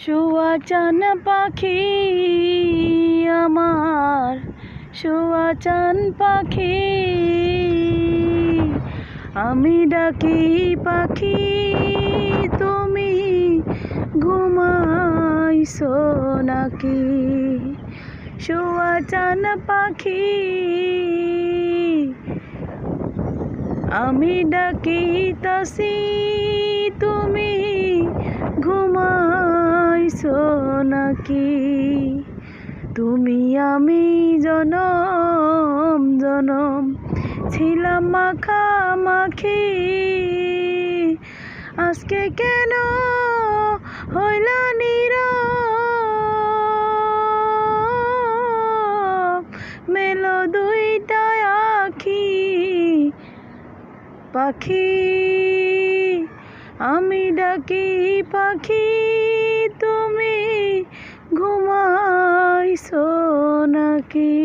শোয়া চান পাখি আমার, শোয়া চান পাখি, আমি ডাকি পাখি তুমি ঘুমাইছো নাকি? শোয়া চান পাখি আমি ডাকিতাছি তুমি ঘুমাইছো নাকি? তুমি আমি জনম জনম ছিলাম মাখামাখি, আজকে কেন হইলা নীরব? মেলো দুইটা আখি পাখি, আমি ডাকি পাখি তুমি ঘুমাইছো নাকি?